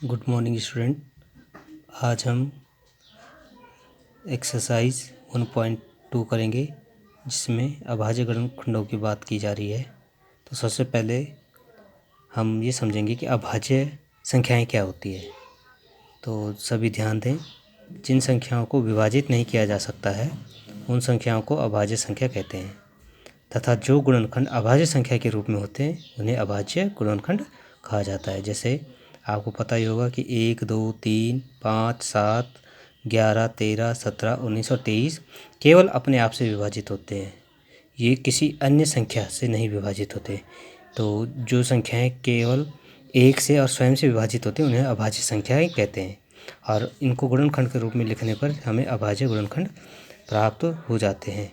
Good morning student. आज हम exercise 1.2 करेंगे जिसमें अभाज्य गुणनखंडों की बात की जा रही है। तो सबसे पहले हम ये समझेंगे कि अभाज्य संख्याएं क्या होती है। तो सभी ध्यान दें, जिन संख्याओं को विभाजित नहीं किया जा सकता है उन संख्याओं को अभाज्य संख्या कहते हैं, तथा जो गुणनखंड अभाज्य संख्या के रूप में होते हैं उन्हें अभाज्य गुणनखंड कहा जाता है। जैसे आपको पता ही होगा कि 1, 2, 3, 5, 7, 11, 13, 17, 19 और 23 केवल अपने आप से विभाजित होते हैं, ये किसी अन्य संख्या से नहीं विभाजित होते। तो जो संख्याएं केवल एक से और स्वयं से विभाजित होती हैं उन्हें अभाज्य संख्याएं कहते हैं, और इनको गुणनखंड के रूप में लिखने पर हमें अभाज्य गुणनखंड प्राप्त हो जाते हैं।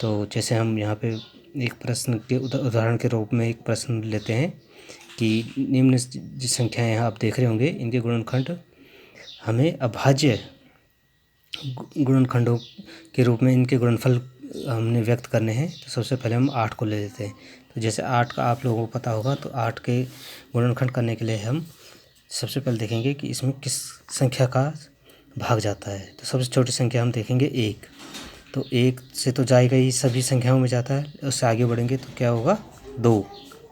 तो जैसे हम यहाँ पे एक प्रश्न के उदाहरण के रूप में एक प्रश्न लेते हैं कि निम्न जिस संख्याएं यहाँ आप देख रहे होंगे इनके गुणनखंड हमें अभाज्य गुणनखंडों के रूप में इनके गुणनफल हमने व्यक्त करने हैं। तो सबसे पहले हम 8 को ले लेते हैं। तो जैसे 8 का आप लोगों को पता होगा, तो 8 के गुणनखंड करने के लिए हम सबसे पहले देखेंगे कि इसमें किस संख्या का भाग जाता है। तो सबसे छोटी संख्या हम देखेंगे 1। तो 1 से तो जाएगा ही, सभी संख्याओं में जाता है। उससे आगे बढ़ेंगे तो क्या होगा, 2।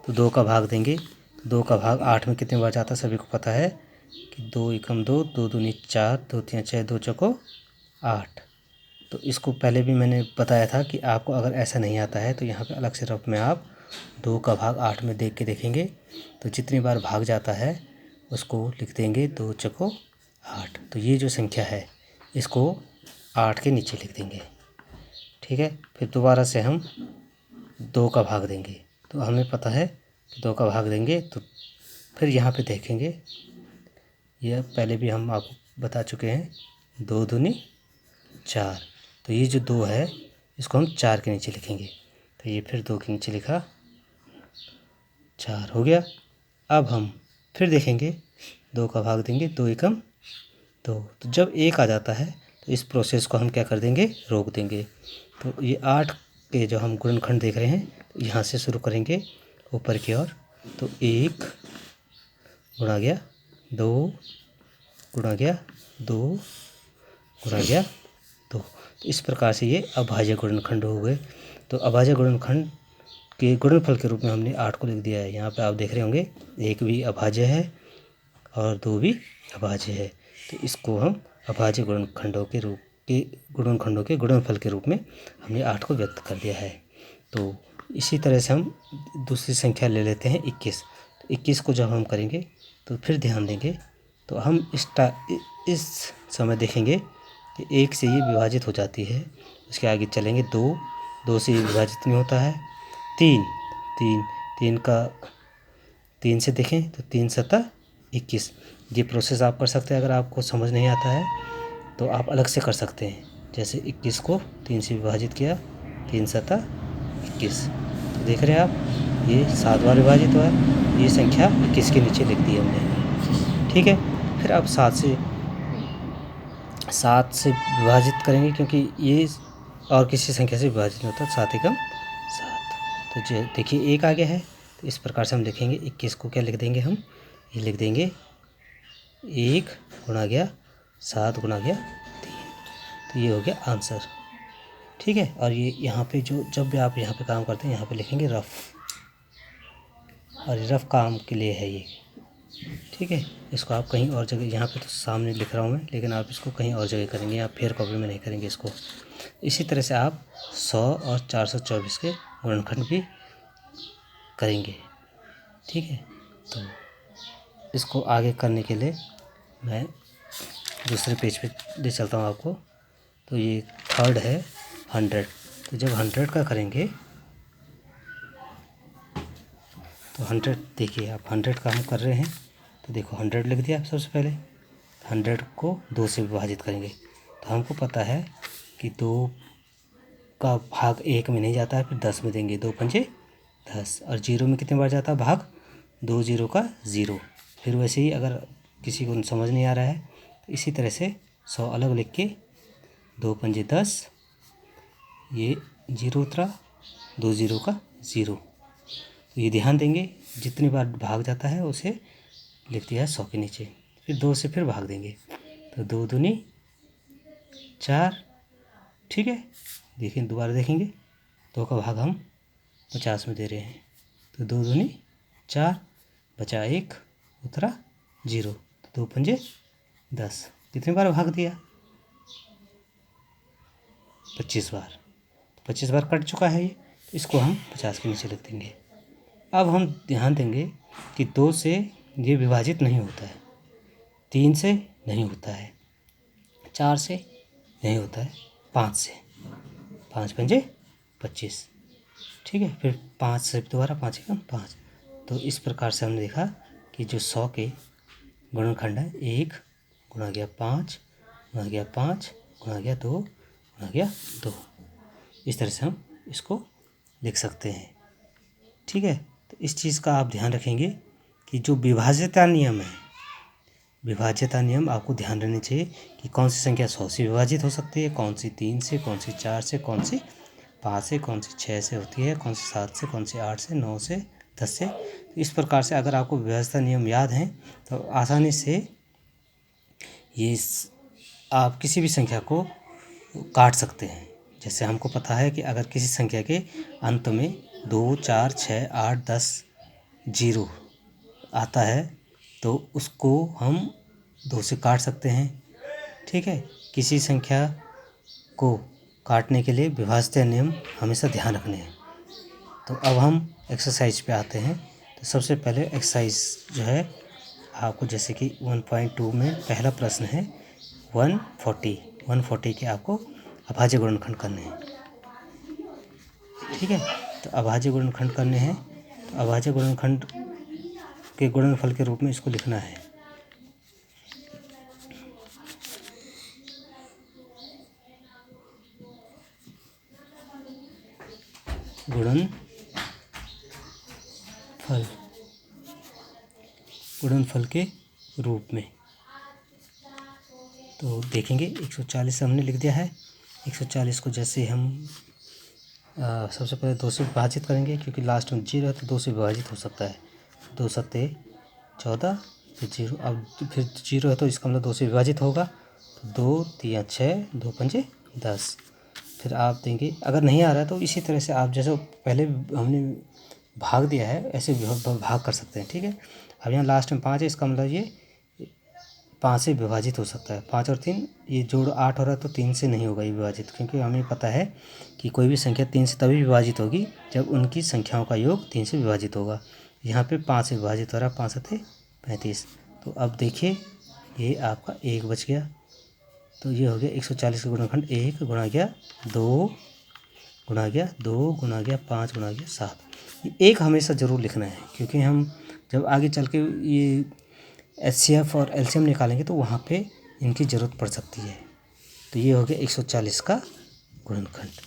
तो 2 का भाग देंगे। 2 का भाग 8 में कितने बार जाता है सभी को पता है कि 2 एकम 2, 2 दूनी 4, 2 तिया 6, 2 चौको 8। तो इसको पहले भी मैंने बताया था कि आपको अगर ऐसा नहीं आता है तो यहाँ पे अलग से रफ में आप 2 का भाग 8 में देख के देखेंगे। तो जितनी बार भाग जाता है उसको लिख देंगे 2 चौको 8। तो ये जो संख्या है इसको 8 के नीचे लिख देंगे, ठीक है। फिर दोबारा से हम 2 का भाग देंगे। तो हमें पता है कि 2 का भाग देंगे। तो फिर यहाँ पे देखेंगे, यह पहले भी हम आपको बता चुके हैं, 2 दूनी 4। तो ये जो 2 है इसको हम 4 के नीचे लिखेंगे। तो ये फिर 2 के नीचे लिखा, 4 हो गया। अब हम फिर देखेंगे, 2 का भाग देंगे, 2 एकम 2। तो जब 1 आ जाता है तो इस प्रोसेस को हम क्या कर देंगे, रोक देंगे। तो ये 8 के जो हम गुणनखंड देख रहे हैं यहाँ से शुरू करेंगे ऊपर की ओर। तो 1 गुणा गया 2 गुणा गया 2 गुणा गया 2। तो इस प्रकार से ये अभाज्य गुणनखंड हो गए। तो अभाज्य गुणनखंड के गुणनफल के रूप में हमने 8 को लिख दिया है। यहाँ पे आप देख रहे होंगे 1 भी अभाज्य है और 2 भी अभाज्य है। तो इसको हम अभाज्य गुणनखंडों के गुणनफल के रूप में हमने 8 को व्यक्त कर दिया है। तो इसी तरह से हम दूसरी संख्या ले लेते हैं 21। तो 21 को जब हम करेंगे तो फिर ध्यान देंगे, तो हम इस समय देखेंगे कि 1 से ये विभाजित हो जाती है। उसके आगे चलेंगे 2 से ये विभाजित नहीं होता है। 3 से देखें तो 3 सत्ता 21। ये प्रोसेस आप कर सकते हैं। अगर आपको समझ नहीं आता है तो आप अलग से कर सकते हैं। जैसे 21 को 3 से विभाजित किया, 3 सत्ता 21। तो देख रहे हैं आप, ये 7 बार विभाजित हुआ है। ये संख्या 21 के नीचे लिख दी हमने, ठीक है। फिर आप 7 से विभाजित करेंगे, क्योंकि ये और किसी संख्या से विभाजित नहीं होता। 7 एकम 7। तो जो देखिए 1 आ गया है। तो इस प्रकार से हम लिखेंगे 21 को क्या लिख देंगे, हम ये लिख देंगे 1 गुणा गया 7 गुणा गया 3। तो ये हो गया आंसर, ठीक है। और ये यहाँ पे जब भी आप यहाँ पे काम करते हैं यहाँ पे लिखेंगे रफ, और रफ काम के लिए है ये, ठीक है। इसको आप कहीं और जगह, यहाँ पे तो सामने लिख रहा हूँ मैं, लेकिन आप इसको कहीं और जगह करेंगे, आप फेयर कॉपी में नहीं करेंगे इसको। इसी तरह से आप 100 और 424 के गुणनखंड भी करेंगे, ठीक है। तो इसको आगे करने के लिए मैं दूसरे पेज पे ले चलता हूँ आपको। तो ये थर्ड है 100। तो जब 100 का करेंगे तो 100, देखिए आप 100 का हम कर रहे हैं। तो देखो 100 लिख दिया सबसे पहले। 100 को 2 से विभाजित करेंगे। तो हमको पता है कि 2 का भाग 1 में नहीं जाता है, फिर 10 में देंगे, 2 पंजे 10। और 0 में कितने बार जाता है भाग, 2 0 का 0। फिर वैसे ही अगर किसी को समझ नहीं आ रहा है तो इसी तरह से 100 अलग लिख के 2 पंजे 10, ये 0 उतरा, 2 0 का 0। तो ये ध्यान देंगे जितनी बार भाग जाता है उसे लिख दिया है 100 के नीचे। फिर 2 से फिर भाग देंगे, तो 2 दूनी 4, ठीक है। देखिए दोबारा देखेंगे, 2 का भाग हम 50 में दे रहे हैं, तो 2 दूनी 4, बचा 1, उतरा 0, तो 2 पंजे 10। कितनी बार भाग दिया? 25 बार। 25 बार कट चुका है ये, तो इसको हम 50 के नीचे लिख देंगे। अब हम ध्यान देंगे कि 2 से ये विभाजित नहीं होता है, 3 से नहीं होता है, 4 से नहीं होता है, 5 से, 5 पंजे 25, ठीक है। फिर 5 से दोबारा 5 एकम 5। तो इस प्रकार से हमने देखा कि जो 100 के गुणनखंड है 1 गुणा गया 5 गुणा गया 5 गुणा गया 2 गुणा गया 2, इस तरह से हम इसको लिख सकते हैं, ठीक है। तो इस चीज़ का आप ध्यान रखेंगे कि जो विभाज्यता नियम है, विभाज्यता नियम आपको ध्यान रखने चाहिए कि कौन सी संख्या 100 से विभाजित हो सकती है, कौन सी 3 से, कौन सी 4 से, कौन सी 5 से, कौन सी 6 से होती है, कौन सी 7 से, कौन सी 8 से, 9 से, 10 से। तो इस प्रकार से अगर आपको विभाज्यता नियम याद हैं तो आसानी से ये आप किसी भी संख्या को काट सकते हैं। जैसे हमको पता है कि अगर किसी संख्या के अंत में 2, 4, 6, 8, 10 0 आता है तो उसको हम 2 से काट सकते हैं, ठीक है। किसी संख्या को काटने के लिए विभाज्यता नियम हमेशा ध्यान रखने हैं। तो अब हम एक्सरसाइज पे आते हैं। तो सबसे पहले एक्सरसाइज जो है आपको, जैसे कि 1.2 में पहला प्रश्न है 140 के आपको अभाज्य गुणनखंड करने हैं, ठीक है। तो अभाज्य गुणनखंड करने हैं, तो अभाज्य गुणनखंड के गुणनफल के रूप में इसको लिखना है। गुणनफल के रूप में तो देखेंगे 140 हमने लिख दिया है। 140 को जैसे हम सबसे पहले 2 से विभाजित करेंगे, क्योंकि लास्ट में 0 है तो 2 से विभाजित हो सकता है। 2 सत्ते 14, फिर 0, अब फिर 0 है तो इसका मतलब 2 से विभाजित होगा, तो 2 3 6, 2 पंजे 10। फिर आप देंगे, अगर नहीं आ रहा है तो इसी तरह से आप जैसे पहले हमने भाग दिया है ऐसे भाग कर सकते हैं, ठीक है। अब यहाँ लास्ट में 5 है, इसका मतलब ये 5 से विभाजित हो सकता है। 5 और 3 ये जोड़ 8 हो रहा है, तो 3 से नहीं होगा ये विभाजित, क्योंकि हमें पता है कि कोई भी संख्या 3 से तभी विभाजित होगी जब उनकी संख्याओं का योग 3 से विभाजित होगा। यहाँ पे 5 से विभाजित हो रहा है, 5 सत्ते 35। तो अब देखिए ये आपका 1 बच गया, तो ये हो गया 140 का गुणनखंड 1 गुणा गया 2 गुणा गया 2 गुणा गया 5 गुणा गया 7। ये 1 हमेशा ज़रूर लिखना है, क्योंकि हम जब आगे चल के ये HCF और LCM निकालेंगे तो वहाँ पे इनकी ज़रूरत पड़ सकती है। तो ये हो गया 140 का गुणनखंड।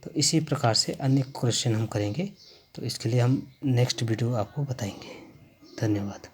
तो इसी प्रकार से अन्य क्वेश्चन हम करेंगे, तो इसके लिए हम नेक्स्ट वीडियो आपको बताएंगे। धन्यवाद।